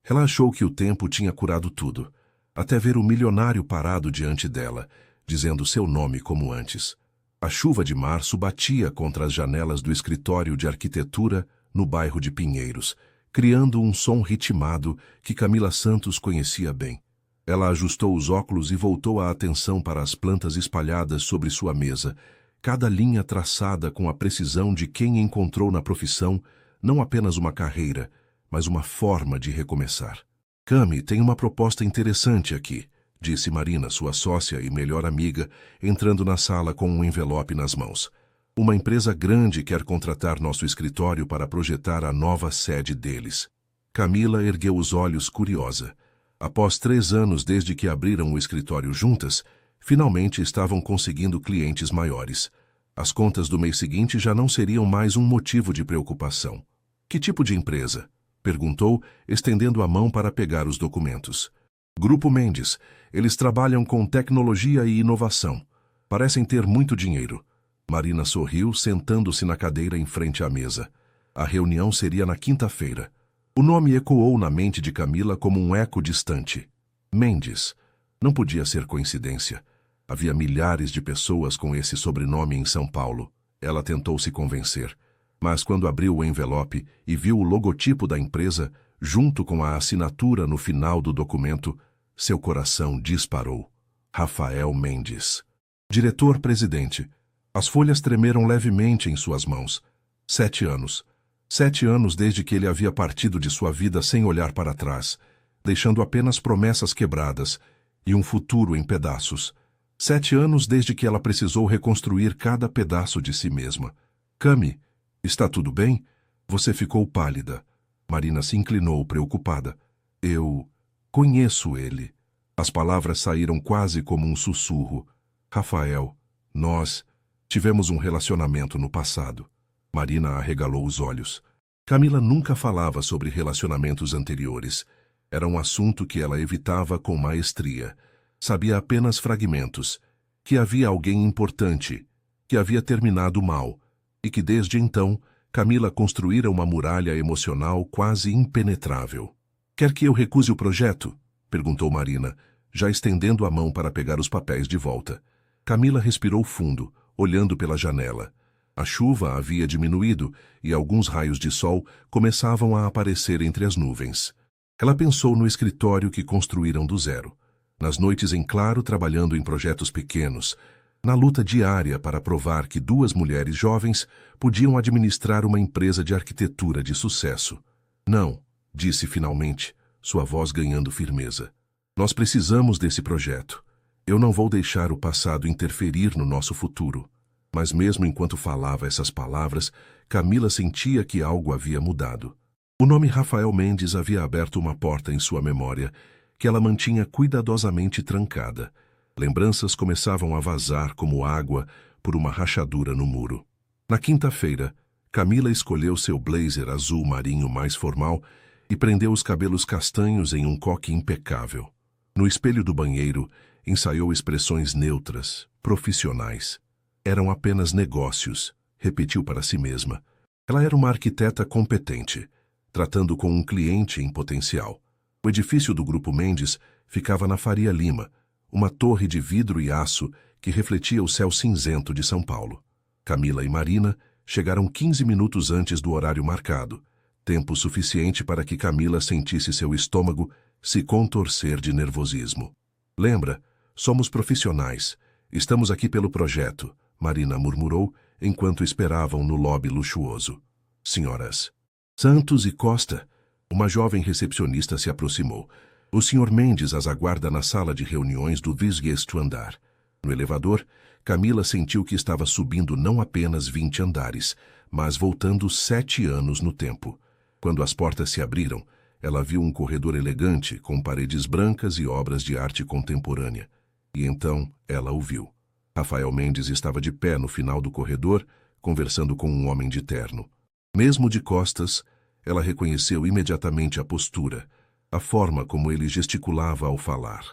Ela achou que o tempo tinha curado tudo, até ver o milionário parado diante dela, dizendo seu nome como antes. A chuva de março batia contra as janelas do escritório de arquitetura no bairro de Pinheiros, criando um som ritmado que Camila Santos conhecia bem. Ela ajustou os óculos e voltou a atenção para as plantas espalhadas sobre sua mesa, cada linha traçada com a precisão de quem encontrou na profissão não apenas uma carreira, mas uma forma de recomeçar. Cami, tem uma proposta interessante aqui, disse Marina, sua sócia e melhor amiga, entrando na sala com um envelope nas mãos. Uma empresa grande quer contratar nosso escritório para projetar a nova sede deles. Camila ergueu os olhos curiosa. Após 3 anos desde que abriram o escritório juntas, finalmente estavam conseguindo clientes maiores. As contas do mês seguinte já não seriam mais um motivo de preocupação. Que tipo de empresa? Perguntou, estendendo a mão para pegar os documentos. Grupo Mendes. Eles trabalham com tecnologia e inovação. Parecem ter muito dinheiro. Marina sorriu, sentando-se na cadeira em frente à mesa. A reunião seria na quinta-feira. O nome ecoou na mente de Camila como um eco distante. Mendes. Não podia ser coincidência. Havia milhares de pessoas com esse sobrenome em São Paulo. Ela tentou se convencer. Mas quando abriu o envelope e viu o logotipo da empresa, junto com a assinatura no final do documento, seu coração disparou. Rafael Mendes. Diretor-presidente. As folhas tremeram levemente em suas mãos. 7 anos. 7 anos desde que ele havia partido de sua vida sem olhar para trás, deixando apenas promessas quebradas e um futuro em pedaços. 7 anos desde que ela precisou reconstruir cada pedaço de si mesma. Cami, está tudo bem? Você ficou pálida. Marina se inclinou, preocupada. Eu conheço ele. As palavras saíram quase como um sussurro. Rafael, nós tivemos um relacionamento no passado. Marina arregalou os olhos. Camila nunca falava sobre relacionamentos anteriores. Era um assunto que ela evitava com maestria. Sabia apenas fragmentos. Que havia alguém importante, que havia terminado mal, e que desde então Camila construíra uma muralha emocional quase impenetrável. Quer que eu recuse o projeto? Perguntou Marina, já estendendo a mão para pegar os papéis de volta. Camila respirou fundo, olhando pela janela. A chuva havia diminuído e alguns raios de sol começavam a aparecer entre as nuvens. Ela pensou no escritório que construíram do zero, nas noites em claro trabalhando em projetos pequenos, na luta diária para provar que 2 mulheres jovens podiam administrar uma empresa de arquitetura de sucesso. Não, disse finalmente, sua voz ganhando firmeza. Nós precisamos desse projeto. Eu não vou deixar o passado interferir no nosso futuro. Mas mesmo enquanto falava essas palavras, Camila sentia que algo havia mudado. O nome Rafael Mendes havia aberto uma porta em sua memória, que ela mantinha cuidadosamente trancada. Lembranças começavam a vazar como água por uma rachadura no muro. Na quinta-feira, Camila escolheu seu blazer azul marinho mais formal e prendeu os cabelos castanhos em um coque impecável. No espelho do banheiro, ensaiou expressões neutras, profissionais. Eram apenas negócios, repetiu para si mesma. Ela era uma arquiteta competente, tratando com um cliente em potencial. O edifício do Grupo Mendes ficava na Faria Lima, uma torre de vidro e aço que refletia o céu cinzento de São Paulo. Camila e Marina chegaram 15 minutos antes do horário marcado, tempo suficiente para que Camila sentisse seu estômago se contorcer de nervosismo. Lembra, somos profissionais, estamos aqui pelo projeto, Marina murmurou enquanto esperavam no lobby luxuoso. Senhoras Santos e Costa, uma jovem recepcionista se aproximou. O Sr. Mendes as aguarda na sala de reuniões do 20º andar. No elevador, Camila sentiu que estava subindo não apenas 20 andares, mas voltando 7 anos no tempo. Quando as portas se abriram, ela viu um corredor elegante com paredes brancas e obras de arte contemporânea. E então ela o viu. Rafael Mendes estava de pé no final do corredor, conversando com um homem de terno. Mesmo de costas, ela reconheceu imediatamente a postura, a forma como ele gesticulava ao falar.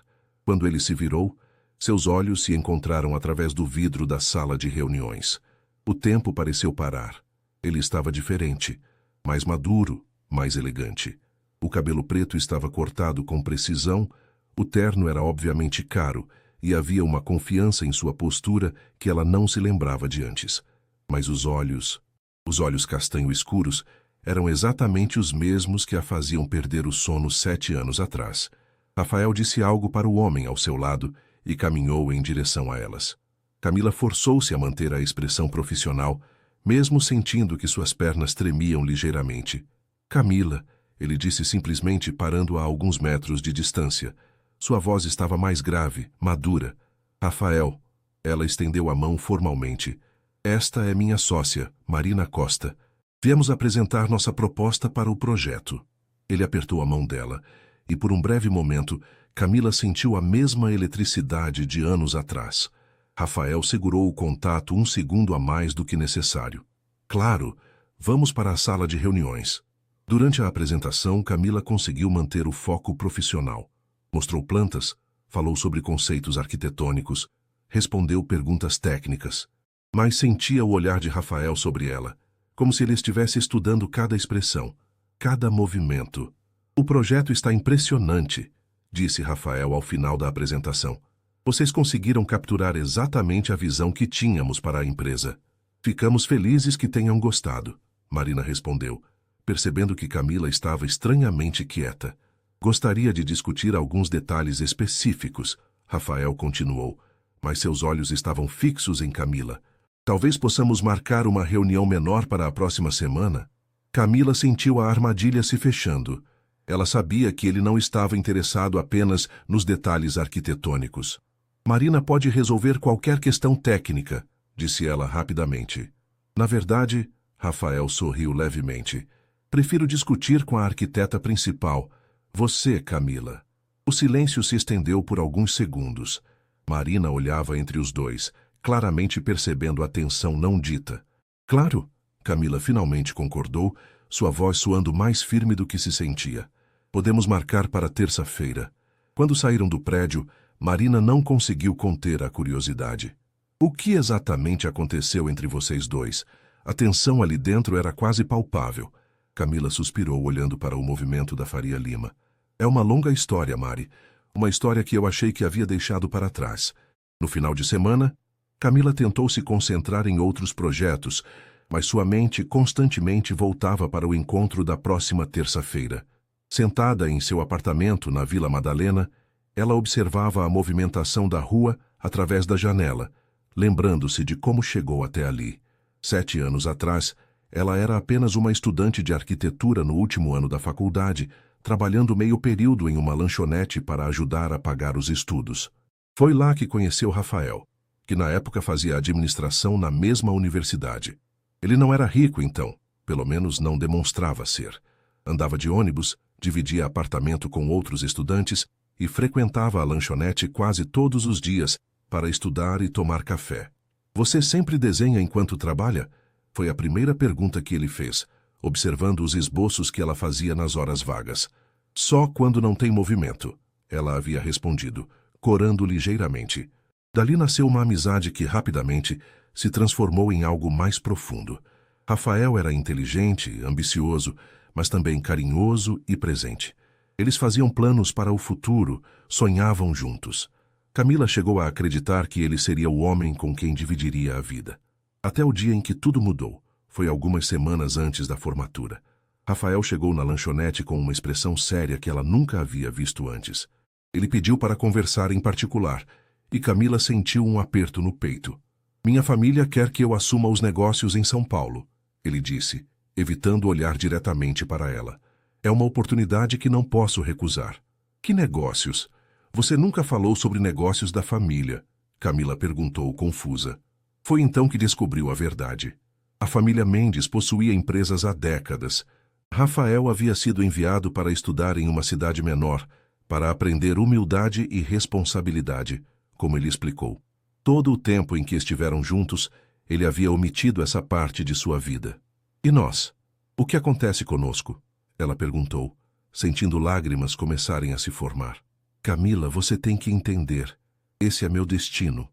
Quando ele se virou, seus olhos se encontraram através do vidro da sala de reuniões. O tempo pareceu parar. Ele estava diferente, mais maduro, mais elegante. O cabelo preto estava cortado com precisão, o terno era obviamente caro e havia uma confiança em sua postura que ela não se lembrava de antes. Mas os olhos castanho escuros, eram exatamente os mesmos que a faziam perder o sono 7 anos atrás. Rafael disse algo para o homem ao seu lado e caminhou em direção a elas. Camila forçou-se a manter a expressão profissional, mesmo sentindo que suas pernas tremiam ligeiramente. Camila, ele disse simplesmente parando a alguns metros de distância. Sua voz estava mais grave, madura. Rafael. Ela estendeu a mão formalmente. Esta é minha sócia, Marina Costa. Viemos apresentar nossa proposta para o projeto. Ele apertou a mão dela, e por um breve momento, Camila sentiu a mesma eletricidade de anos atrás. Rafael segurou o contato 1 segundo a mais do que necessário. Claro, vamos para a sala de reuniões. Durante a apresentação, Camila conseguiu manter o foco profissional. Mostrou plantas, falou sobre conceitos arquitetônicos, respondeu perguntas técnicas, mas sentia o olhar de Rafael sobre ela, como se ele estivesse estudando cada expressão, cada movimento. O projeto está impressionante, disse Rafael ao final da apresentação. Vocês conseguiram capturar exatamente a visão que tínhamos para a empresa. Ficamos felizes que tenham gostado, Marina respondeu, percebendo que Camila estava estranhamente quieta. Gostaria de discutir alguns detalhes específicos, Rafael continuou, mas seus olhos estavam fixos em Camila. Talvez possamos marcar uma reunião menor para a próxima semana? Camila sentiu a armadilha se fechando. Ela sabia que ele não estava interessado apenas nos detalhes arquitetônicos. Marina pode resolver qualquer questão técnica, disse ela rapidamente. Na verdade, Rafael sorriu levemente. Prefiro discutir com a arquiteta principal. Você, Camila. O silêncio se estendeu por alguns segundos. Marina olhava entre os dois, claramente percebendo a tensão não dita. Claro, Camila finalmente concordou, sua voz soando mais firme do que se sentia. Podemos marcar para terça-feira. Quando saíram do prédio, Marina não conseguiu conter a curiosidade. O que exatamente aconteceu entre vocês dois? A tensão ali dentro era quase palpável. Camila suspirou olhando para o movimento da Faria Lima. É uma longa história, Mari. Uma história que eu achei que havia deixado para trás. No final de semana, Camila tentou se concentrar em outros projetos, mas sua mente constantemente voltava para o encontro da próxima terça-feira. Sentada em seu apartamento na Vila Madalena, ela observava a movimentação da rua através da janela, lembrando-se de como chegou até ali. 7 anos atrás, ela era apenas uma estudante de arquitetura no último ano da faculdade, trabalhando meio período em uma lanchonete para ajudar a pagar os estudos. Foi lá que conheceu Rafael, que na época fazia administração na mesma universidade. Ele não era rico então, pelo menos não demonstrava ser. Andava de ônibus, dividia apartamento com outros estudantes e frequentava a lanchonete quase todos os dias para estudar e tomar café. Você sempre desenha enquanto trabalha? Foi a primeira pergunta que ele fez, observando os esboços que ela fazia nas horas vagas. Só quando não tem movimento, ela havia respondido, corando ligeiramente. Dali nasceu uma amizade que rapidamente se transformou em algo mais profundo. Rafael era inteligente, ambicioso, mas também carinhoso e presente. Eles faziam planos para o futuro, sonhavam juntos. Camila chegou a acreditar que ele seria o homem com quem dividiria a vida. Até o dia em que tudo mudou. Foi algumas semanas antes da formatura. Rafael chegou na lanchonete com uma expressão séria que ela nunca havia visto antes. Ele pediu para conversar em particular, e Camila sentiu um aperto no peito. Minha família quer que eu assuma os negócios em São Paulo, ele disse, evitando olhar diretamente para ela. É uma oportunidade que não posso recusar. Que negócios? Você nunca falou sobre negócios da família, Camila perguntou confusa. Foi então que descobriu a verdade. A família Mendes possuía empresas há décadas. Rafael havia sido enviado para estudar em uma cidade menor, para aprender humildade e responsabilidade, como ele explicou. Todo o tempo em que estiveram juntos, ele havia omitido essa parte de sua vida. E nós? O que acontece conosco? Ela perguntou, sentindo lágrimas começarem a se formar. Camila, você tem que entender. Esse é meu destino.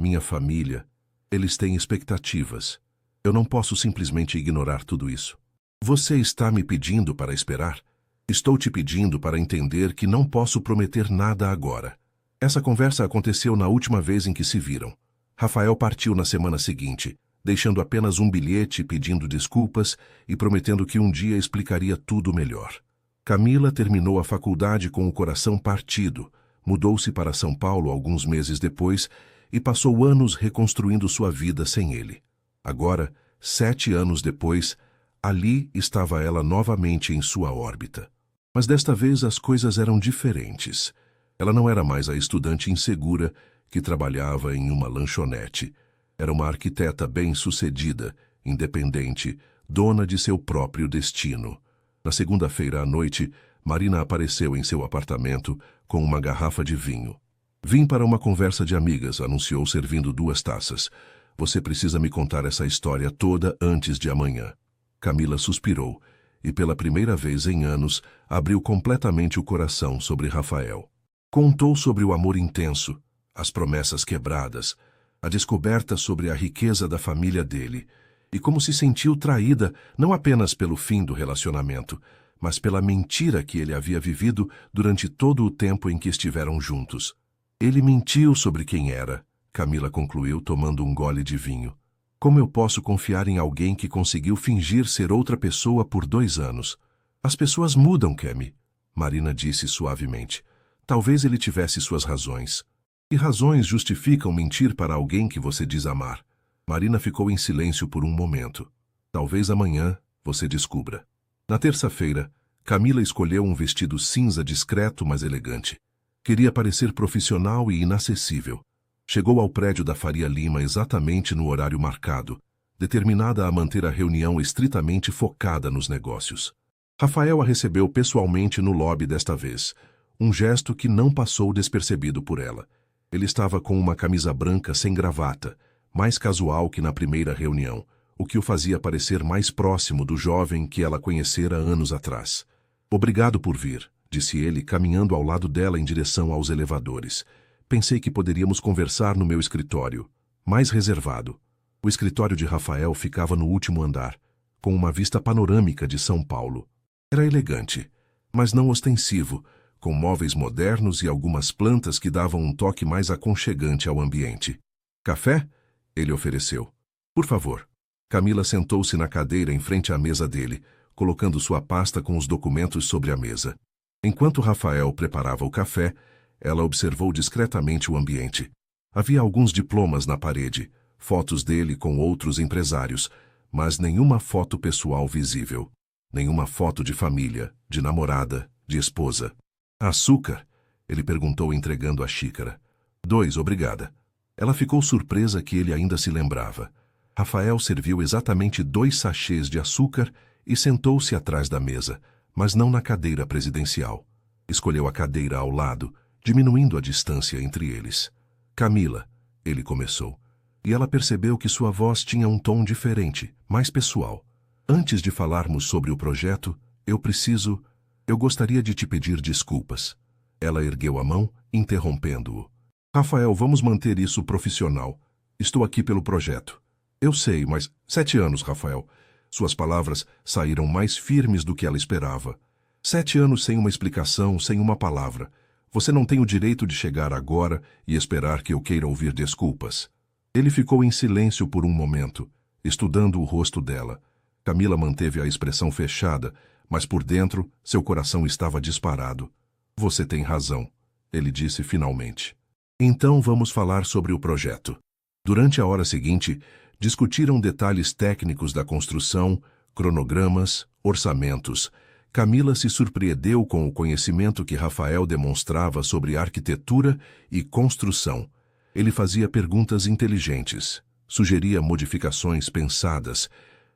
Minha família. Eles têm expectativas. Eu não posso simplesmente ignorar tudo isso. Você está me pedindo para esperar? Estou te pedindo para entender que não posso prometer nada agora. Essa conversa aconteceu na última vez em que se viram. Rafael partiu na semana seguinte, deixando apenas um bilhete pedindo desculpas e prometendo que um dia explicaria tudo melhor. Camila terminou a faculdade com o coração partido, mudou-se para São Paulo alguns meses depois e passou anos reconstruindo sua vida sem ele. Agora, 7 anos depois, ali estava ela novamente em sua órbita. Mas desta vez as coisas eram diferentes. Ela não era mais a estudante insegura que trabalhava em uma lanchonete. Era uma arquiteta bem-sucedida, independente, dona de seu próprio destino. Na segunda-feira à noite, Marina apareceu em seu apartamento com uma garrafa de vinho. Vim para uma conversa de amigas, anunciou servindo 2 taças. Você precisa me contar essa história toda antes de amanhã. Camila suspirou e, pela primeira vez em anos, abriu completamente o coração sobre Rafael. Contou sobre o amor intenso, as promessas quebradas, a descoberta sobre a riqueza da família dele e como se sentiu traída não apenas pelo fim do relacionamento, mas pela mentira que ele havia vivido durante todo o tempo em que estiveram juntos. Ele mentiu sobre quem era, Camila concluiu tomando um gole de vinho. Como eu posso confiar em alguém que conseguiu fingir ser outra pessoa por 2 anos? As pessoas mudam, Kemi, Marina disse suavemente. Talvez ele tivesse suas razões. Que razões justificam mentir para alguém que você diz amar? Marina ficou em silêncio por um momento. Talvez amanhã você descubra. Na terça-feira, Camila escolheu um vestido cinza discreto, mas elegante. Queria parecer profissional e inacessível. Chegou ao prédio da Faria Lima exatamente no horário marcado, determinada a manter a reunião estritamente focada nos negócios. Rafael a recebeu pessoalmente no lobby desta vez, um gesto que não passou despercebido por ela. Ele estava com uma camisa branca sem gravata, mais casual que na primeira reunião, o que o fazia parecer mais próximo do jovem que ela conhecera anos atrás. Obrigado por vir, disse ele, caminhando ao lado dela em direção aos elevadores. Pensei que poderíamos conversar no meu escritório, mais reservado. O escritório de Rafael ficava no último andar, com uma vista panorâmica de São Paulo. Era elegante, mas não ostensivo, com móveis modernos e algumas plantas que davam um toque mais aconchegante ao ambiente. Café? Ele ofereceu. Por favor. Camila sentou-se na cadeira em frente à mesa dele, colocando sua pasta com os documentos sobre a mesa. Enquanto Rafael preparava o café, ela observou discretamente o ambiente. Havia alguns diplomas na parede, fotos dele com outros empresários, mas nenhuma foto pessoal visível. Nenhuma foto de família, de namorada, de esposa. Açúcar? Ele perguntou entregando a xícara. 2, obrigada. Ela ficou surpresa que ele ainda se lembrava. Rafael serviu exatamente 2 sachês de açúcar e sentou-se atrás da mesa, mas não na cadeira presidencial. Escolheu a cadeira ao lado, diminuindo a distância entre eles. Camila, ele começou, e ela percebeu que sua voz tinha um tom diferente, mais pessoal. Antes de falarmos sobre o projeto, eu gostaria de te pedir desculpas. Ela ergueu a mão, interrompendo-o. Rafael, vamos manter isso profissional. Estou aqui pelo projeto. Eu sei, mas 7 anos, Rafael. Suas palavras saíram mais firmes do que ela esperava. 7 anos sem uma explicação, sem uma palavra. Você não tem o direito de chegar agora e esperar que eu queira ouvir desculpas. Ele ficou em silêncio por um momento, estudando o rosto dela. Camila manteve a expressão fechada, mas por dentro seu coração estava disparado. Você tem razão, ele disse finalmente. Então vamos falar sobre o projeto. Durante a hora seguinte, discutiram detalhes técnicos da construção, cronogramas, orçamentos. Camila se surpreendeu com o conhecimento que Rafael demonstrava sobre arquitetura e construção. Ele fazia perguntas inteligentes, sugeria modificações pensadas,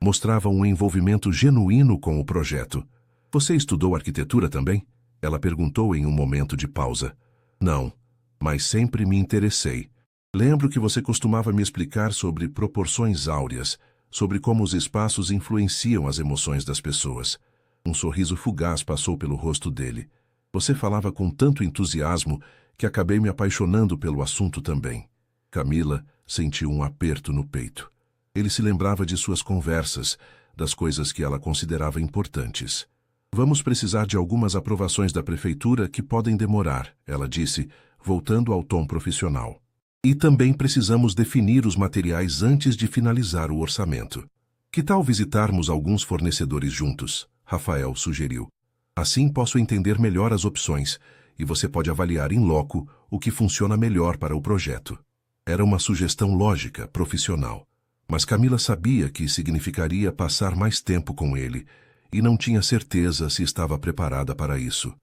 mostrava um envolvimento genuíno com o projeto. Você estudou arquitetura também? Ela perguntou em um momento de pausa. Não, mas sempre me interessei. Lembro que você costumava me explicar sobre proporções áureas, sobre como os espaços influenciam as emoções das pessoas. Um sorriso fugaz passou pelo rosto dele. Você falava com tanto entusiasmo que acabei me apaixonando pelo assunto também. Camila sentiu um aperto no peito. Ele se lembrava de suas conversas, das coisas que ela considerava importantes. Vamos precisar de algumas aprovações da prefeitura que podem demorar, ela disse, voltando ao tom profissional. E também precisamos definir os materiais antes de finalizar o orçamento. Que tal visitarmos alguns fornecedores juntos? Rafael sugeriu. Assim posso entender melhor as opções e você pode avaliar em loco o que funciona melhor para o projeto. Era uma sugestão lógica, profissional. Mas Camila sabia que significaria passar mais tempo com ele e não tinha certeza se estava preparada para isso.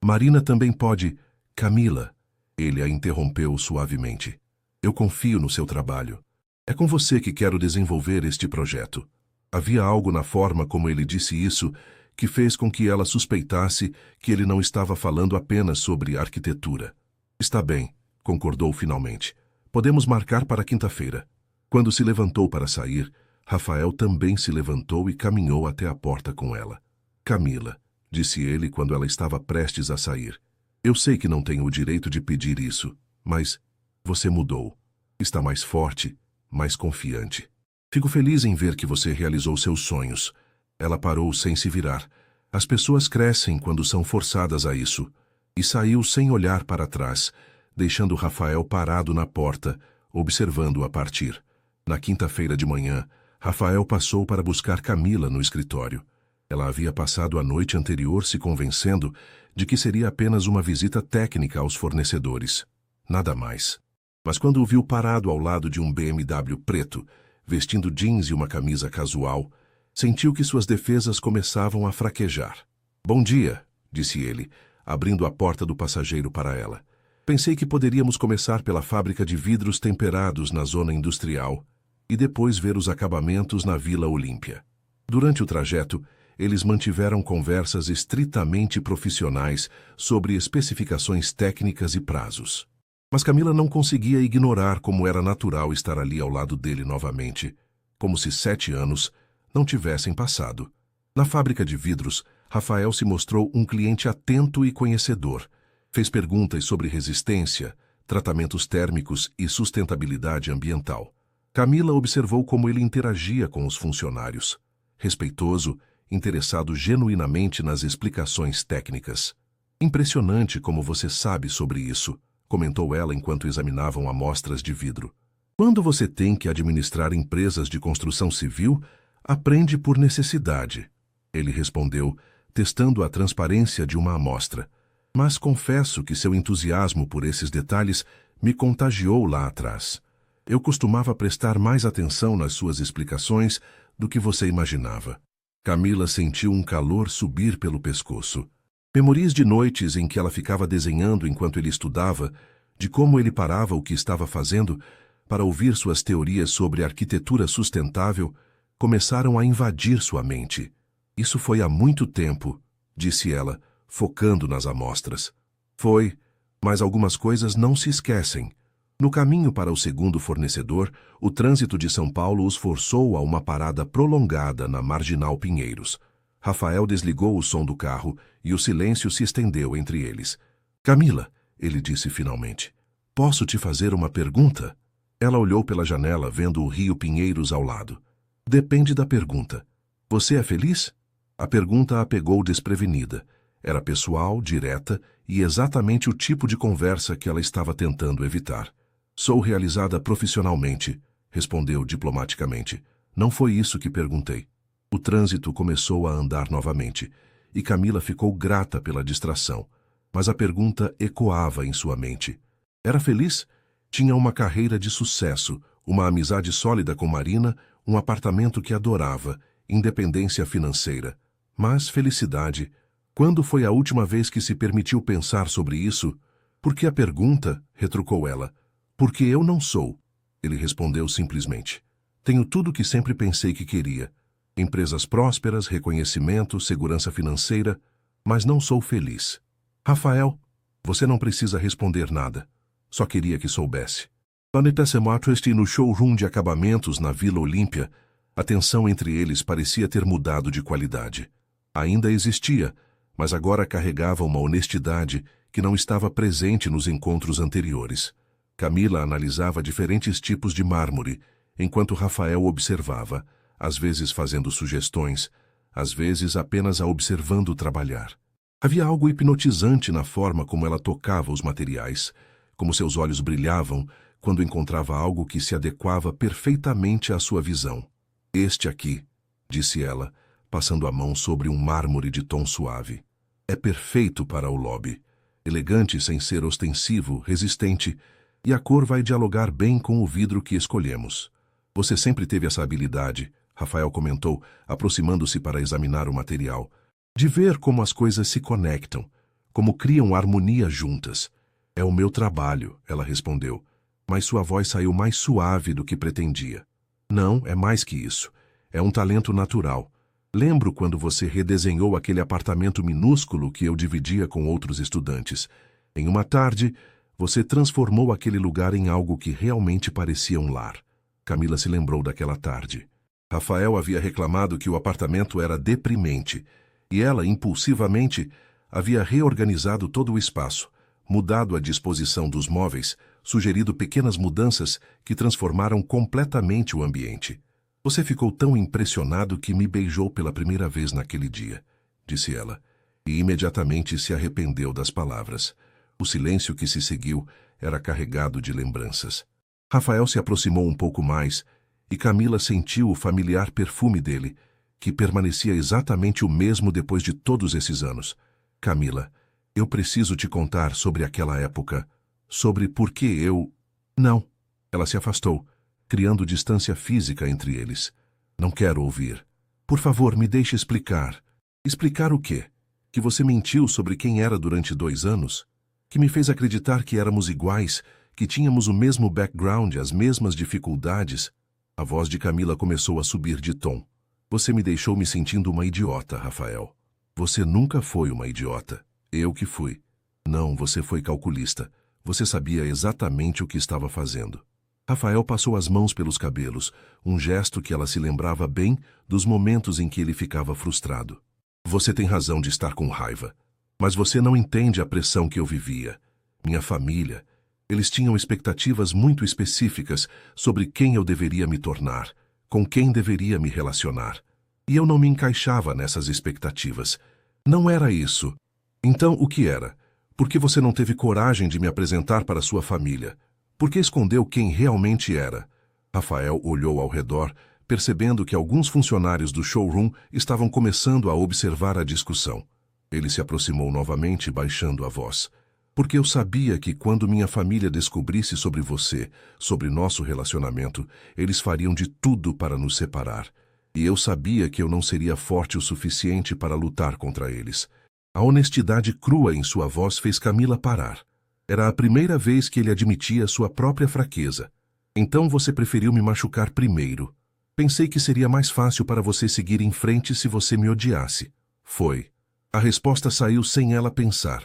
Marina também pode... Camila, ele a interrompeu suavemente. Eu confio no seu trabalho. É com você que quero desenvolver este projeto. Havia algo na forma como ele disse isso que fez com que ela suspeitasse que ele não estava falando apenas sobre arquitetura. Está bem, concordou finalmente. Podemos marcar para quinta-feira. Quando se levantou para sair, Rafael também se levantou e caminhou até a porta com ela. Camila, disse ele quando ela estava prestes a sair. Eu sei que não tenho o direito de pedir isso, mas você mudou. Está mais forte, mais confiante. Fico feliz em ver que você realizou seus sonhos. Ela parou sem se virar. As pessoas crescem quando são forçadas a isso. E saiu sem olhar para trás, deixando Rafael parado na porta, observando-a partir. Na quinta-feira de manhã, Rafael passou para buscar Camila no escritório. Ela havia passado a noite anterior se convencendo de que seria apenas uma visita técnica aos fornecedores. Nada mais. Mas quando o viu parado ao lado de um BMW preto, vestindo jeans e uma camisa casual, sentiu que suas defesas começavam a fraquejar. Bom dia, disse ele, abrindo a porta do passageiro para ela. Pensei que poderíamos começar pela fábrica de vidros temperados na zona industrial e depois ver os acabamentos na Vila Olímpia. Durante o trajeto, eles mantiveram conversas estritamente profissionais sobre especificações técnicas e prazos. Mas Camila não conseguia ignorar como era natural estar ali ao lado dele novamente, como se 7 anos não tivessem passado. Na fábrica de vidros, Rafael se mostrou um cliente atento e conhecedor. Fez perguntas sobre resistência, tratamentos térmicos e sustentabilidade ambiental. Camila observou como ele interagia com os funcionários. Respeitoso, interessado genuinamente nas explicações técnicas. Impressionante como você sabe sobre isso, comentou ela enquanto examinavam amostras de vidro. Quando você tem que administrar empresas de construção civil, aprende por necessidade. Ele respondeu, testando a transparência de uma amostra. Mas confesso que seu entusiasmo por esses detalhes me contagiou lá atrás. Eu costumava prestar mais atenção nas suas explicações do que você imaginava. Camila sentiu um calor subir pelo pescoço. Memorias de noites em que ela ficava desenhando enquanto ele estudava, de como ele parava o que estava fazendo para ouvir suas teorias sobre arquitetura sustentável, começaram a invadir sua mente. Isso foi há muito tempo, disse ela, focando nas amostras. Foi, mas algumas coisas não se esquecem. No caminho para o segundo fornecedor, o trânsito de São Paulo os forçou a uma parada prolongada na Marginal Pinheiros. Rafael desligou o som do carro e o silêncio se estendeu entre eles. Camila, ele disse finalmente, posso te fazer uma pergunta? Ela olhou pela janela vendo o rio Pinheiros ao lado. Depende da pergunta. Você é feliz? A pergunta a pegou desprevenida. Era pessoal, direta e exatamente o tipo de conversa que ela estava tentando evitar. Sou realizada profissionalmente, respondeu diplomaticamente. Não foi isso que perguntei. O trânsito começou a andar novamente, e Camila ficou grata pela distração. Mas a pergunta ecoava em sua mente. Era feliz? Tinha uma carreira de sucesso, uma amizade sólida com Marina, um apartamento que adorava, independência financeira. Mas felicidade. Quando foi a última vez que se permitiu pensar sobre isso? Porque a pergunta, retrucou ela. Porque eu não sou. Ele respondeu simplesmente. Tenho tudo o que sempre pensei que queria. Empresas prósperas, reconhecimento, segurança financeira, mas não sou feliz. Rafael, você não precisa responder nada. Só queria que soubesse. Planeta Sematwest no showroom de acabamentos na Vila Olímpia, a tensão entre eles parecia ter mudado de qualidade. Ainda existia, mas agora carregava uma honestidade que não estava presente nos encontros anteriores. Camila analisava diferentes tipos de mármore, enquanto Rafael observava, às vezes fazendo sugestões, às vezes apenas a observando trabalhar. Havia algo hipnotizante na forma como ela tocava os materiais, como seus olhos brilhavam quando encontrava algo que se adequava perfeitamente à sua visão. Este aqui, disse ela, passando a mão sobre um mármore de tom suave. É perfeito para o lobby. Elegante sem ser ostensivo, resistente, e a cor vai dialogar bem com o vidro que escolhemos. Você sempre teve essa habilidade, Rafael comentou, aproximando-se para examinar o material, de ver como as coisas se conectam, como criam harmonia juntas. É o meu trabalho, ela respondeu, mas sua voz saiu mais suave do que pretendia. Não, é mais que isso. É um talento natural. Lembro quando você redesenhou aquele apartamento minúsculo que eu dividia com outros estudantes. Em uma tarde, você transformou aquele lugar em algo que realmente parecia um lar. Camila se lembrou daquela tarde. Rafael havia reclamado que o apartamento era deprimente, e ela, impulsivamente, havia reorganizado todo o espaço, mudado a disposição dos móveis, sugerido pequenas mudanças que transformaram completamente o ambiente. Você ficou tão impressionado que me beijou pela primeira vez naquele dia, disse ela, e imediatamente se arrependeu das palavras. O silêncio que se seguiu era carregado de lembranças. Rafael se aproximou um pouco mais e Camila sentiu o familiar perfume dele, que permanecia exatamente o mesmo depois de todos esses anos. Camila, eu preciso te contar sobre aquela época, sobre por que eu... Não. Ela se afastou, criando distância física entre eles. Não quero ouvir. Por favor, me deixe explicar. Explicar o quê? Que você mentiu sobre quem era durante 2 anos? Que me fez acreditar que éramos iguais, que tínhamos o mesmo background, as mesmas dificuldades? A voz de Camila começou a subir de tom. Você me deixou me sentindo uma idiota, Rafael. Você nunca foi uma idiota. Eu que fui. Não, você foi calculista. Você sabia exatamente o que estava fazendo. Rafael passou as mãos pelos cabelos, um gesto que ela se lembrava bem dos momentos em que ele ficava frustrado. Você tem razão de estar com raiva. Mas você não entende a pressão que eu vivia. Minha família. Eles tinham expectativas muito específicas sobre quem eu deveria me tornar, com quem deveria me relacionar. E eu não me encaixava nessas expectativas. Não era isso. Então, o que era? Por que você não teve coragem de me apresentar para sua família? Por que escondeu quem realmente era? Rafael olhou ao redor, percebendo que alguns funcionários do showroom estavam começando a observar a discussão. Ele se aproximou novamente, baixando a voz. Porque eu sabia que quando minha família descobrisse sobre você, sobre nosso relacionamento, eles fariam de tudo para nos separar. E eu sabia que eu não seria forte o suficiente para lutar contra eles. A honestidade crua em sua voz fez Camila parar. Era a primeira vez que ele admitia sua própria fraqueza. Então você preferiu me machucar primeiro. Pensei que seria mais fácil para você seguir em frente se você me odiasse. Foi. A resposta saiu sem ela pensar.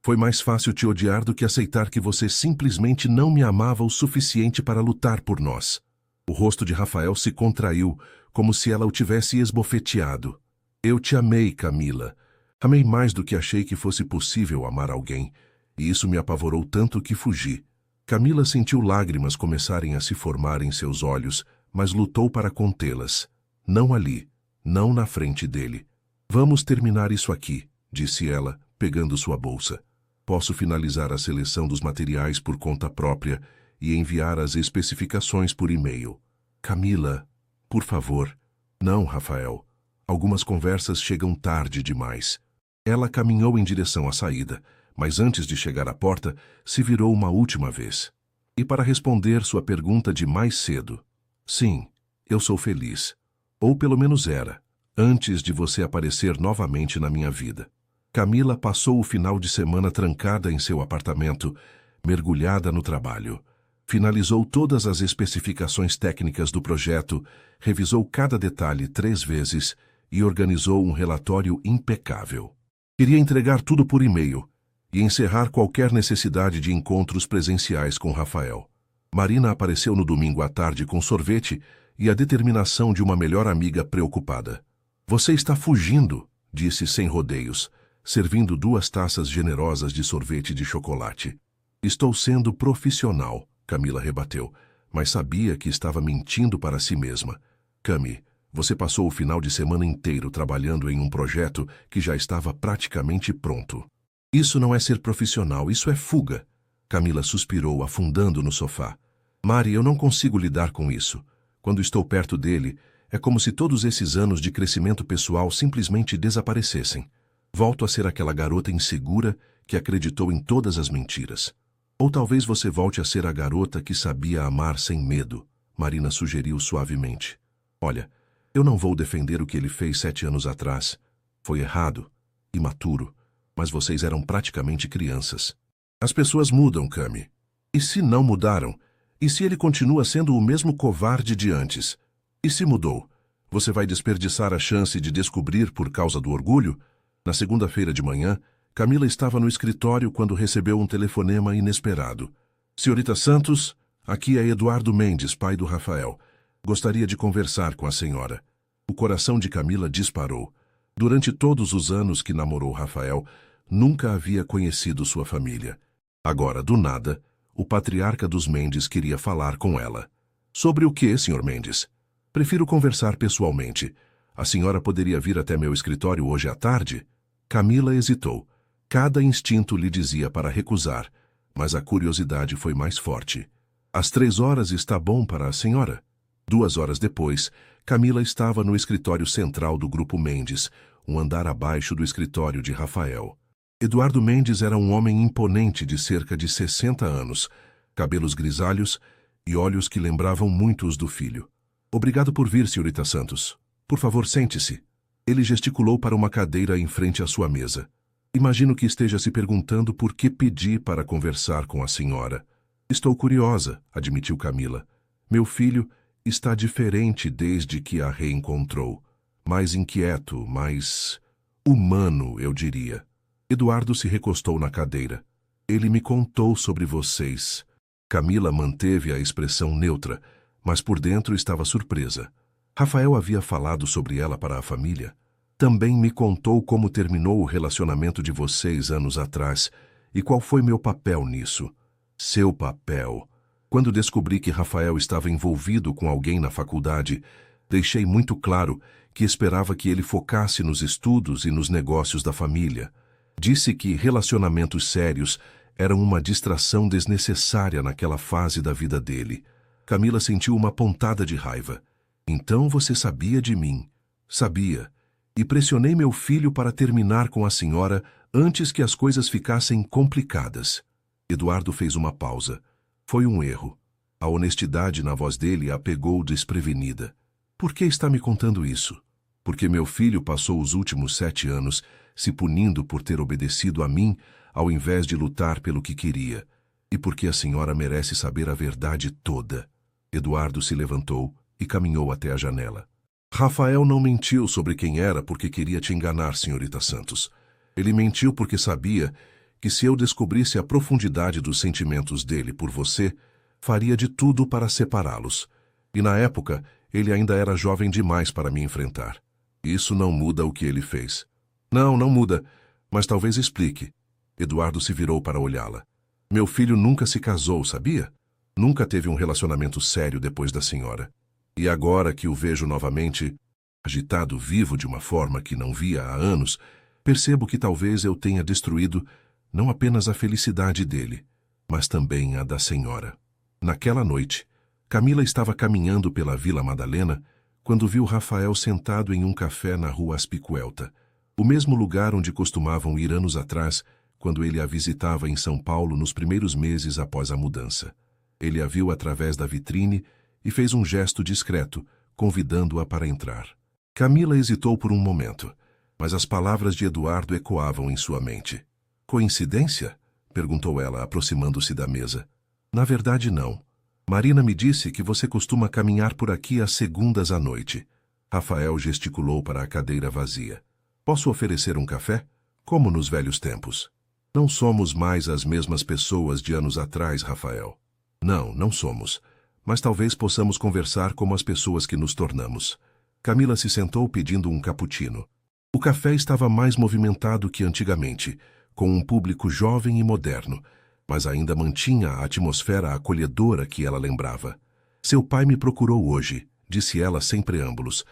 Foi mais fácil te odiar do que aceitar que você simplesmente não me amava o suficiente para lutar por nós. O rosto de Rafael se contraiu, como se ela o tivesse esbofeteado. Eu te amei, Camila. Amei mais do que achei que fosse possível amar alguém, e isso me apavorou tanto que fugi. Camila sentiu lágrimas começarem a se formar em seus olhos, mas lutou para contê-las. Não ali, não na frente dele. Vamos terminar isso aqui, disse ela, pegando sua bolsa. Posso finalizar a seleção dos materiais por conta própria e enviar as especificações por e-mail. Camila, por favor. Não, Rafael. Algumas conversas chegam tarde demais. Ela caminhou em direção à saída, mas antes de chegar à porta, se virou uma última vez. E para responder sua pergunta de mais cedo. Sim, eu sou feliz. Ou pelo menos era, antes de você aparecer novamente na minha vida. Camila passou o final de semana trancada em seu apartamento, mergulhada no trabalho. Finalizou todas as especificações técnicas do projeto, revisou cada detalhe 3 vezes e organizou um relatório impecável. Queria entregar tudo por e-mail e encerrar qualquer necessidade de encontros presenciais com Rafael. Marina apareceu no domingo à tarde com sorvete e a determinação de uma melhor amiga preocupada. Você está fugindo, disse sem rodeios, servindo 2 taças generosas de sorvete de chocolate. Estou sendo profissional, Camila rebateu, mas sabia que estava mentindo para si mesma. Cami, Você passou o final de semana inteiro trabalhando em um projeto que já estava praticamente pronto. Isso não é ser profissional, isso é fuga. Camila suspirou, afundando no sofá. Mari, eu não consigo lidar com isso. Quando estou perto dele, é como se todos esses anos de crescimento pessoal simplesmente desaparecessem. Volto a ser aquela garota insegura que acreditou em todas as mentiras. Ou talvez você volte a ser a garota que sabia amar sem medo, Marina sugeriu suavemente. Olha, eu não vou defender o que ele fez 7 anos atrás. Foi errado, imaturo, mas vocês eram praticamente crianças. As pessoas mudam, Cami. E se não mudaram? E se ele continua sendo o mesmo covarde de antes? E se mudou? Você vai desperdiçar a chance de descobrir por causa do orgulho? Na segunda-feira de manhã, Camila estava no escritório quando recebeu um telefonema inesperado. Senhorita Santos, aqui é Eduardo Mendes, pai do Rafael. Gostaria de conversar com a senhora. O coração de Camila disparou. Durante todos os anos que namorou Rafael, nunca havia conhecido sua família. Agora, do nada, o patriarca dos Mendes queria falar com ela. Sobre o que, Sr. Mendes? Prefiro conversar pessoalmente. A senhora poderia vir até meu escritório hoje à tarde? Camila hesitou. Cada instinto lhe dizia para recusar, mas a curiosidade foi mais forte. Às 3 horas está bom para a senhora? 2 horas depois, Camila estava no escritório central do Grupo Mendes, um andar abaixo do escritório de Rafael. Eduardo Mendes era um homem imponente de cerca de 60 anos, cabelos grisalhos e olhos que lembravam muito os do filho. Obrigado por vir, senhorita Santos. Por favor, sente-se. Ele gesticulou para uma cadeira em frente à sua mesa. Imagino que esteja se perguntando por que pedi para conversar com a senhora. Estou curiosa, admitiu Camila. Meu filho está diferente desde que a reencontrou. Mais inquieto, mais humano, eu diria. Eduardo se recostou na cadeira. Ele me contou sobre vocês. Camila manteve a expressão neutra, mas por dentro estava surpresa. Rafael havia falado sobre ela para a família. Também me contou como terminou o relacionamento de vocês anos atrás e qual foi meu papel nisso. Seu papel. Quando descobri que Rafael estava envolvido com alguém na faculdade, deixei muito claro que esperava que ele focasse nos estudos e nos negócios da família. Disse que relacionamentos sérios eram uma distração desnecessária naquela fase da vida dele. Camila sentiu uma pontada de raiva. Então você sabia de mim. Sabia. E pressionei meu filho para terminar com a senhora antes que as coisas ficassem complicadas. Eduardo fez uma pausa. Foi um erro. A honestidade na voz dele a pegou desprevenida. Por que está me contando isso? Porque meu filho passou os últimos 7 anos se punindo por ter obedecido a mim ao invés de lutar pelo que queria. E porque a senhora merece saber a verdade toda. Eduardo se levantou e caminhou até a janela. Rafael não mentiu sobre quem era porque queria te enganar, senhorita Santos. Ele mentiu porque sabia que se eu descobrisse a profundidade dos sentimentos dele por você, faria de tudo para separá-los. E na época, ele ainda era jovem demais para me enfrentar. Isso não muda o que ele fez. Não, não muda, mas talvez explique. Eduardo se virou para olhá-la. Meu filho nunca se casou, sabia? Nunca teve um relacionamento sério depois da senhora. E agora que o vejo novamente, agitado vivo de uma forma que não via há anos, percebo que talvez eu tenha destruído não apenas a felicidade dele, mas também a da senhora. Naquela noite, Camila estava caminhando pela Vila Madalena quando viu Rafael sentado em um café na rua Aspicuelta, o mesmo lugar onde costumavam ir anos atrás, quando ele a visitava em São Paulo nos primeiros meses após a mudança. Ele a viu através da vitrine e fez um gesto discreto, convidando-a para entrar. Camila hesitou por um momento, mas as palavras de Eduardo ecoavam em sua mente. Coincidência? Perguntou ela, aproximando-se da mesa. Na verdade, não. Marina me disse que você costuma caminhar por aqui às segundas à noite. Rafael gesticulou para a cadeira vazia. Posso oferecer um café? Como nos velhos tempos. Não somos mais as mesmas pessoas de anos atrás, Rafael. Não, não somos. Mas talvez possamos conversar como as pessoas que nos tornamos. Camila se sentou pedindo um cappuccino. O café estava mais movimentado que antigamente, com um público jovem e moderno, mas ainda mantinha a atmosfera acolhedora que ela lembrava. Seu pai me procurou hoje, disse ela sem preâmbulos.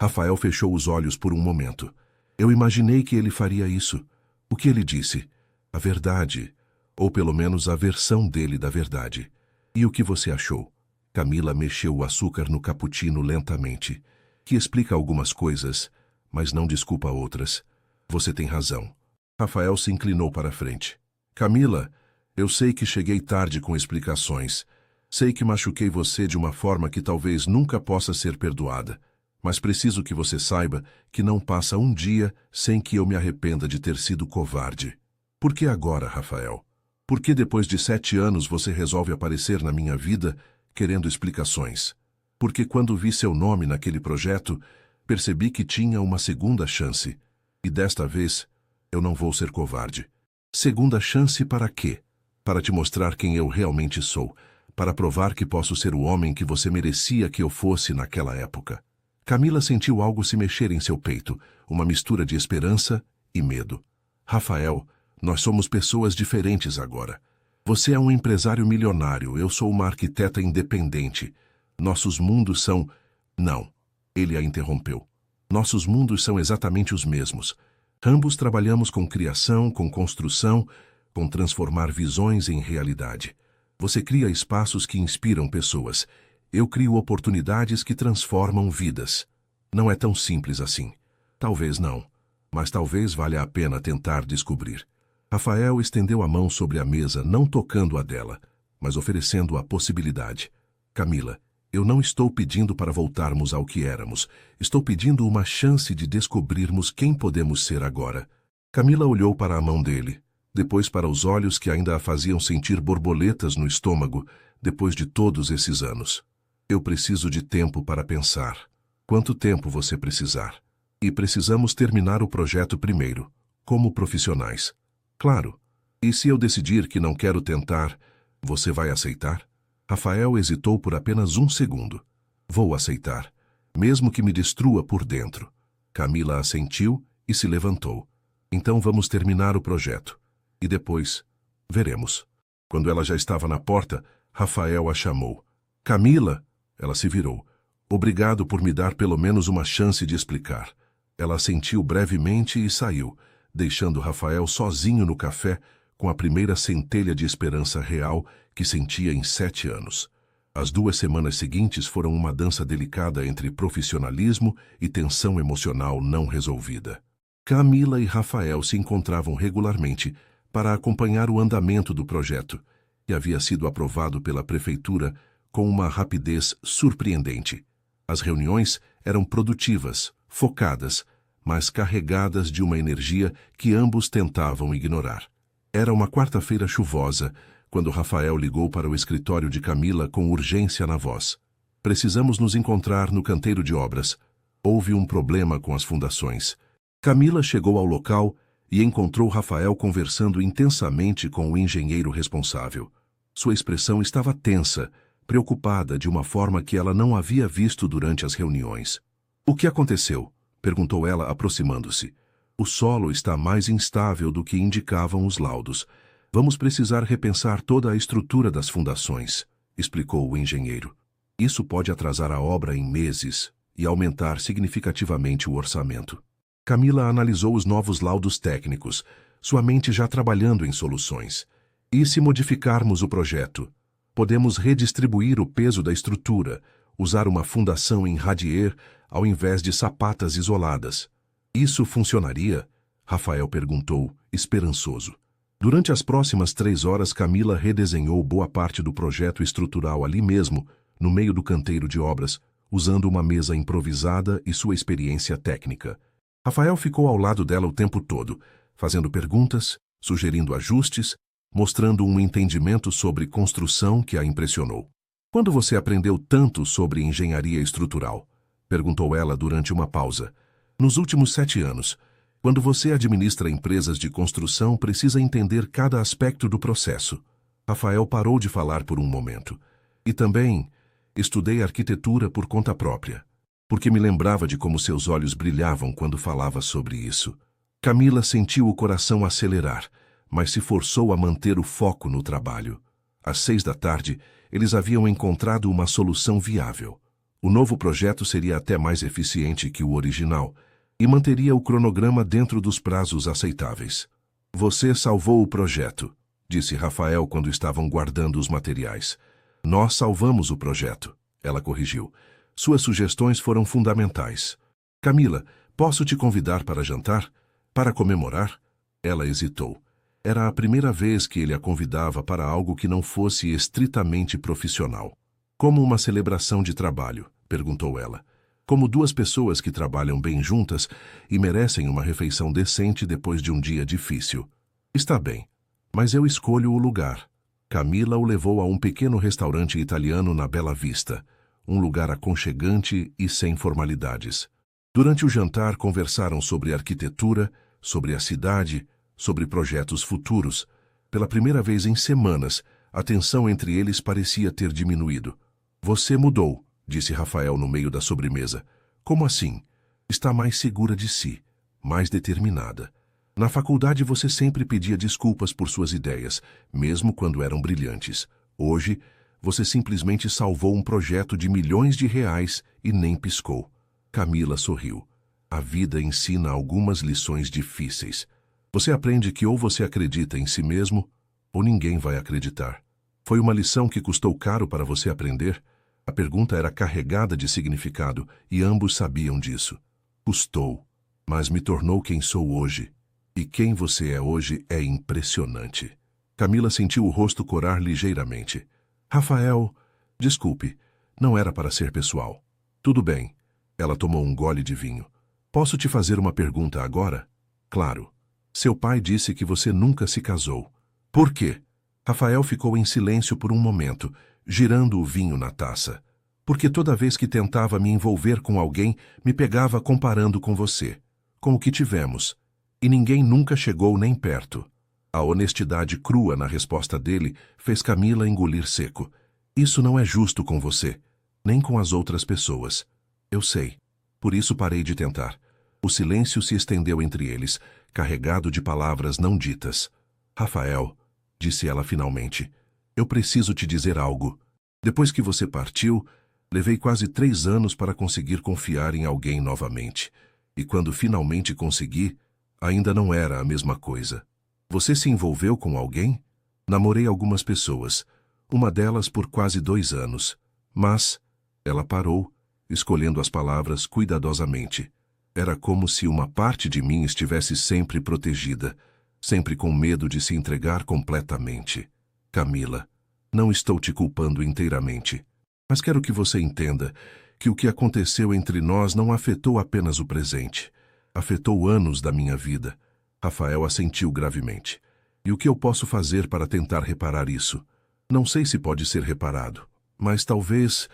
Rafael fechou os olhos por um momento. Eu imaginei que ele faria isso. O que ele disse? A verdade, ou pelo menos a versão dele da verdade. E o que você achou? Camila mexeu o açúcar no cappuccino lentamente, que explica algumas coisas, mas não desculpa outras. Você tem razão. Rafael se inclinou para a frente. Camila, eu sei que cheguei tarde com explicações. Sei que machuquei você de uma forma que talvez nunca possa ser perdoada. Mas preciso que você saiba que não passa um dia sem que eu me arrependa de ter sido covarde. Por que agora, Rafael? Por que depois de 7 anos você resolve aparecer na minha vida querendo explicações? Porque quando vi seu nome naquele projeto, percebi que tinha uma segunda chance. E desta vez, eu não vou ser covarde. Segunda chance para quê? Para te mostrar quem eu realmente sou. Para provar que posso ser o homem que você merecia que eu fosse naquela época. Camila sentiu algo se mexer em seu peito, uma mistura de esperança e medo. Rafael, nós somos pessoas diferentes agora. Você é um empresário milionário, eu sou uma arquiteta independente. Nossos mundos são... Não, ele a interrompeu. Nossos mundos são exatamente os mesmos. Ambos trabalhamos com criação, com construção, com transformar visões em realidade. Você cria espaços que inspiram pessoas. Eu crio oportunidades que transformam vidas. Não é tão simples assim. Talvez não, mas talvez valha a pena tentar descobrir. Rafael estendeu a mão sobre a mesa, não tocando a dela, mas oferecendo a possibilidade. Camila, eu não estou pedindo para voltarmos ao que éramos. Estou pedindo uma chance de descobrirmos quem podemos ser agora. Camila olhou para a mão dele, depois para os olhos que ainda a faziam sentir borboletas no estômago, depois de todos esses anos. Eu preciso de tempo para pensar. Quanto tempo você precisar? E precisamos terminar o projeto primeiro, como profissionais. Claro. E se eu decidir que não quero tentar, você vai aceitar? Rafael hesitou por apenas um segundo. Vou aceitar, mesmo que me destrua por dentro. Camila assentiu e se levantou. Então vamos terminar o projeto. E depois, veremos. Quando ela já estava na porta, Rafael a chamou. Camila! Ela se virou. Obrigado por me dar pelo menos uma chance de explicar. Ela assentiu brevemente e saiu, deixando Rafael sozinho no café com a primeira centelha de esperança real que sentia em 7 anos. As 2 semanas seguintes foram uma dança delicada entre profissionalismo e tensão emocional não resolvida. Camila e Rafael se encontravam regularmente para acompanhar o andamento do projeto, que havia sido aprovado pela prefeitura com uma rapidez surpreendente. As reuniões eram produtivas, focadas, mas carregadas de uma energia que ambos tentavam ignorar. Era uma quarta-feira chuvosa, quando Rafael ligou para o escritório de Camila com urgência na voz. Precisamos nos encontrar no canteiro de obras. Houve um problema com as fundações. Camila chegou ao local e encontrou Rafael conversando intensamente com o engenheiro responsável. Sua expressão estava tensa, preocupada de uma forma que ela não havia visto durante as reuniões. O que aconteceu? Perguntou ela, aproximando-se. O solo está mais instável do que indicavam os laudos. Vamos precisar repensar toda a estrutura das fundações, explicou o engenheiro. Isso pode atrasar a obra em meses e aumentar significativamente o orçamento. Camila analisou os novos laudos técnicos, sua mente já trabalhando em soluções. E se modificarmos o projeto? Podemos redistribuir o peso da estrutura, usar uma fundação em radier ao invés de sapatas isoladas. Isso funcionaria? Rafael perguntou, esperançoso. Durante as próximas 3 horas, Camila redesenhou boa parte do projeto estrutural ali mesmo, no meio do canteiro de obras, usando uma mesa improvisada e sua experiência técnica. Rafael ficou ao lado dela o tempo todo, fazendo perguntas, sugerindo ajustes, mostrando um entendimento sobre construção que a impressionou. Quando você aprendeu tanto sobre engenharia estrutural? Perguntou ela durante uma pausa. Nos últimos 7 anos. Quando você administra empresas de construção, precisa entender cada aspecto do processo. Rafael parou de falar por um momento. E também estudei arquitetura por conta própria, porque me lembrava de como seus olhos brilhavam quando falava sobre isso. Camila sentiu o coração acelerar, mas se forçou a manter o foco no trabalho. Às 6 da tarde, eles haviam encontrado uma solução viável. O novo projeto seria até mais eficiente que o original e manteria o cronograma dentro dos prazos aceitáveis. Você salvou o projeto, disse Rafael quando estavam guardando os materiais. Nós salvamos o projeto, ela corrigiu. Suas sugestões foram fundamentais. Camila, posso te convidar para jantar? Para comemorar? Ela hesitou. Era a primeira vez que ele a convidava para algo que não fosse estritamente profissional. Como uma celebração de trabalho, perguntou ela. Como duas pessoas que trabalham bem juntas e merecem uma refeição decente depois de um dia difícil. Está bem, mas eu escolho o lugar. Camila o levou a um pequeno restaurante italiano na Bela Vista, um lugar aconchegante e sem formalidades. Durante o jantar conversaram sobre arquitetura, sobre a cidade, sobre projetos futuros. Pela primeira vez em semanas, a tensão entre eles parecia ter diminuído. Você mudou, disse Rafael no meio da sobremesa. Como assim? Está mais segura de si, mais determinada. Na faculdade você sempre pedia desculpas por suas ideias, mesmo quando eram brilhantes. Hoje, você simplesmente salvou um projeto de milhões de reais e nem piscou. Camila sorriu. A vida ensina algumas lições difíceis. Você aprende que ou você acredita em si mesmo, ou ninguém vai acreditar. Foi uma lição que custou caro para você aprender? A pergunta era carregada de significado e ambos sabiam disso. Custou, mas me tornou quem sou hoje. E quem você é hoje é impressionante. Camila sentiu o rosto corar ligeiramente. Rafael, desculpe, não era para ser pessoal. Tudo bem. Ela tomou um gole de vinho. Posso te fazer uma pergunta agora? Claro. Seu pai disse que você nunca se casou. Por quê? Rafael ficou em silêncio por um momento, girando o vinho na taça. Porque toda vez que tentava me envolver com alguém, me pegava comparando com você, com o que tivemos. E ninguém nunca chegou nem perto. A honestidade crua na resposta dele fez Camila engolir seco. Isso não é justo com você, nem com as outras pessoas. Eu sei. Por isso parei de tentar. O silêncio se estendeu entre eles, carregado de palavras não ditas. Rafael, disse ela finalmente, eu preciso te dizer algo. Depois que você partiu, levei quase 3 anos para conseguir confiar em alguém novamente. E quando finalmente consegui, ainda não era a mesma coisa. Você se envolveu com alguém? Namorei algumas pessoas, uma delas por quase 2 anos. Mas, ela parou, escolhendo as palavras cuidadosamente. Era como se uma parte de mim estivesse sempre protegida, sempre com medo de se entregar completamente. Camila, não estou te culpando inteiramente, mas quero que você entenda que o que aconteceu entre nós não afetou apenas o presente. Afetou anos da minha vida. Rafael assentiu gravemente. E o que eu posso fazer para tentar reparar isso? Não sei se pode ser reparado, mas talvez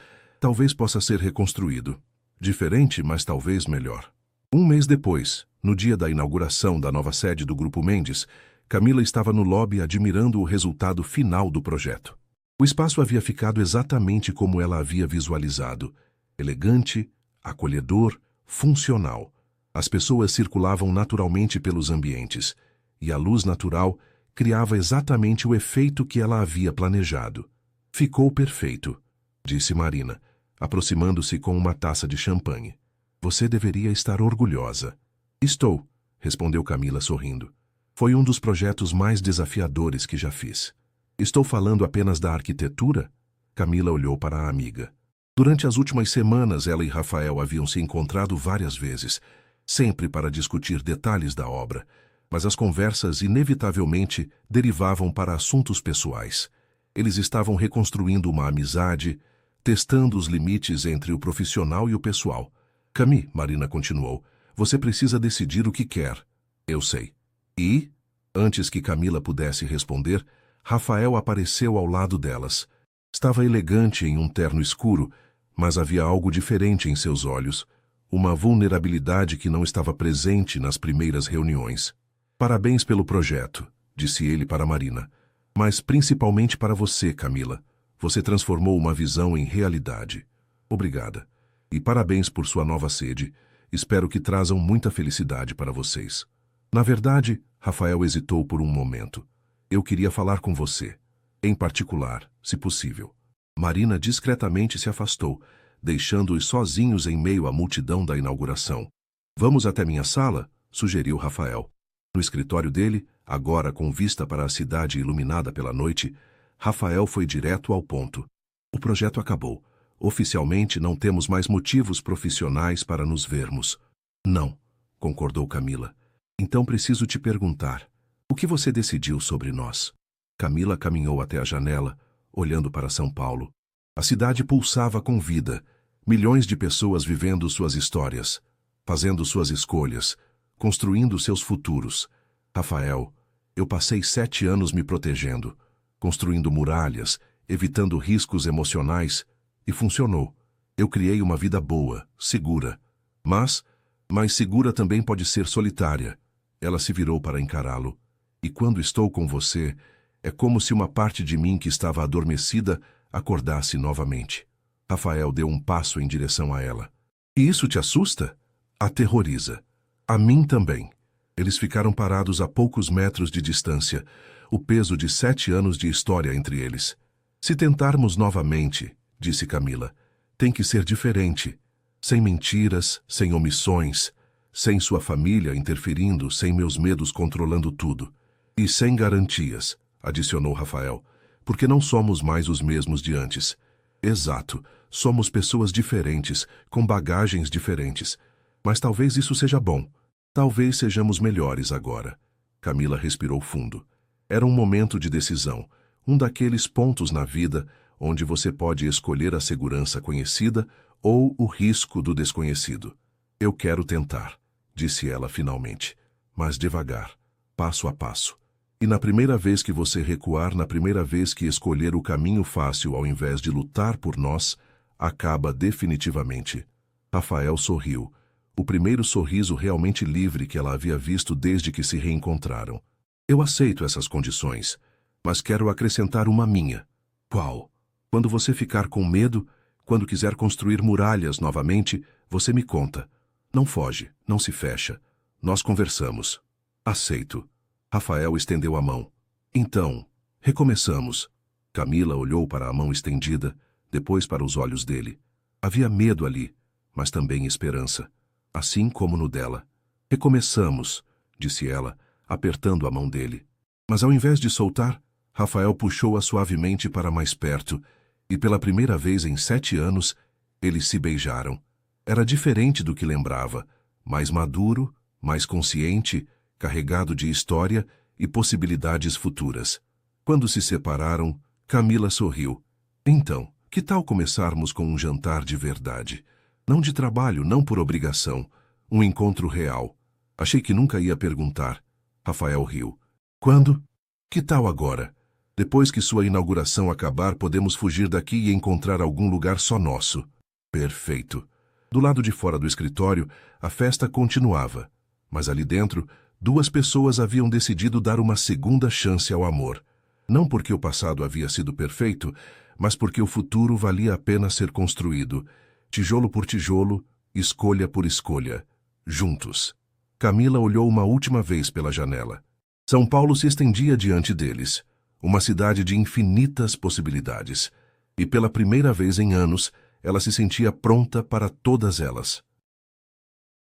possa ser reconstruído. Diferente, mas talvez melhor. 1 mês depois, no dia da inauguração da nova sede do Grupo Mendes, Camila estava no lobby admirando o resultado final do projeto. O espaço havia ficado exatamente como ela havia visualizado. Elegante, acolhedor, funcional. As pessoas circulavam naturalmente pelos ambientes, e a luz natural criava exatamente o efeito que ela havia planejado. Ficou perfeito, disse Marina, aproximando-se com uma taça de champanhe. Você deveria estar orgulhosa. Estou, respondeu Camila sorrindo. Foi um dos projetos mais desafiadores que já fiz. Estou falando apenas da arquitetura? Camila olhou para a amiga. Durante as últimas semanas, ela e Rafael haviam se encontrado várias vezes, sempre para discutir detalhes da obra, mas as conversas inevitavelmente derivavam para assuntos pessoais. Eles estavam reconstruindo uma amizade, testando os limites entre o profissional e o pessoal. Cami, Marina continuou, você precisa decidir o que quer. Eu sei. E, antes que Camila pudesse responder, Rafael apareceu ao lado delas. Estava elegante em um terno escuro, mas havia algo diferente em seus olhos, uma vulnerabilidade que não estava presente nas primeiras reuniões. Parabéns pelo projeto, disse ele para Marina, mas principalmente para você, Camila. Você transformou uma visão em realidade. Obrigada. E parabéns por sua nova sede. Espero que trazam muita felicidade para vocês. Na verdade, Rafael hesitou por um momento. Eu queria falar com você. Em particular, se possível. Marina discretamente se afastou, deixando-os sozinhos em meio à multidão da inauguração. Vamos até minha sala? Sugeriu Rafael. No escritório dele, agora com vista para a cidade iluminada pela noite, Rafael foi direto ao ponto. O projeto acabou. Oficialmente não temos mais motivos profissionais para nos vermos. Não, concordou Camila. Então preciso te perguntar, o que você decidiu sobre nós? Camila caminhou até a janela, olhando para São Paulo. A cidade pulsava com vida, milhões de pessoas vivendo suas histórias, fazendo suas escolhas, construindo seus futuros. Rafael, eu passei 7 anos me protegendo, construindo muralhas, evitando riscos emocionais, e funcionou. Eu criei uma vida boa, segura. Mas segura também pode ser solitária. Ela se virou para encará-lo. E quando estou com você, é como se uma parte de mim que estava adormecida acordasse novamente. Rafael deu um passo em direção a ela. E isso te assusta? Aterroriza. A mim também. Eles ficaram parados a poucos metros de distância, o peso de 7 anos de história entre eles. Se tentarmos novamente, disse Camila, tem que ser diferente. Sem mentiras, sem omissões, sem sua família interferindo, sem meus medos controlando tudo. E sem garantias, adicionou Rafael, porque não somos mais os mesmos de antes. Exato, somos pessoas diferentes, com bagagens diferentes. Mas talvez isso seja bom. Talvez sejamos melhores agora. Camila respirou fundo. Era um momento de decisão, um daqueles pontos na vida onde você pode escolher a segurança conhecida ou o risco do desconhecido. Eu quero tentar, disse ela finalmente, mas devagar, passo a passo. E na primeira vez que você recuar, na primeira vez que escolher o caminho fácil ao invés de lutar por nós, acaba definitivamente. Rafael sorriu, o primeiro sorriso realmente livre que ela havia visto desde que se reencontraram. Eu aceito essas condições, mas quero acrescentar uma minha. Qual? Quando você ficar com medo, quando quiser construir muralhas novamente, você me conta. Não foge, não se fecha. Nós conversamos. Aceito. Rafael estendeu a mão. Então, recomeçamos. Camila olhou para a mão estendida, depois para os olhos dele. Havia medo ali, mas também esperança, assim como no dela. Recomeçamos, disse ela, apertando a mão dele. Mas ao invés de soltar, Rafael puxou-a suavemente para mais perto, e pela primeira vez em 7 anos, eles se beijaram. Era diferente do que lembrava, mais maduro, mais consciente, carregado de história e possibilidades futuras. Quando se separaram, Camila sorriu. Então, que tal começarmos com um jantar de verdade? Não de trabalho, não por obrigação. Um encontro real. Achei que nunca ia perguntar. Rafael riu. Quando? Que tal agora? Depois que sua inauguração acabar, podemos fugir daqui e encontrar algum lugar só nosso. Perfeito. Do lado de fora do escritório, a festa continuava. Mas ali dentro, 2 pessoas haviam decidido dar uma segunda chance ao amor. Não porque o passado havia sido perfeito, mas porque o futuro valia a pena ser construído, tijolo por tijolo, escolha por escolha, juntos. Camila olhou uma última vez pela janela. São Paulo se estendia diante deles, uma cidade de infinitas possibilidades, e pela primeira vez em anos, ela se sentia pronta para todas elas.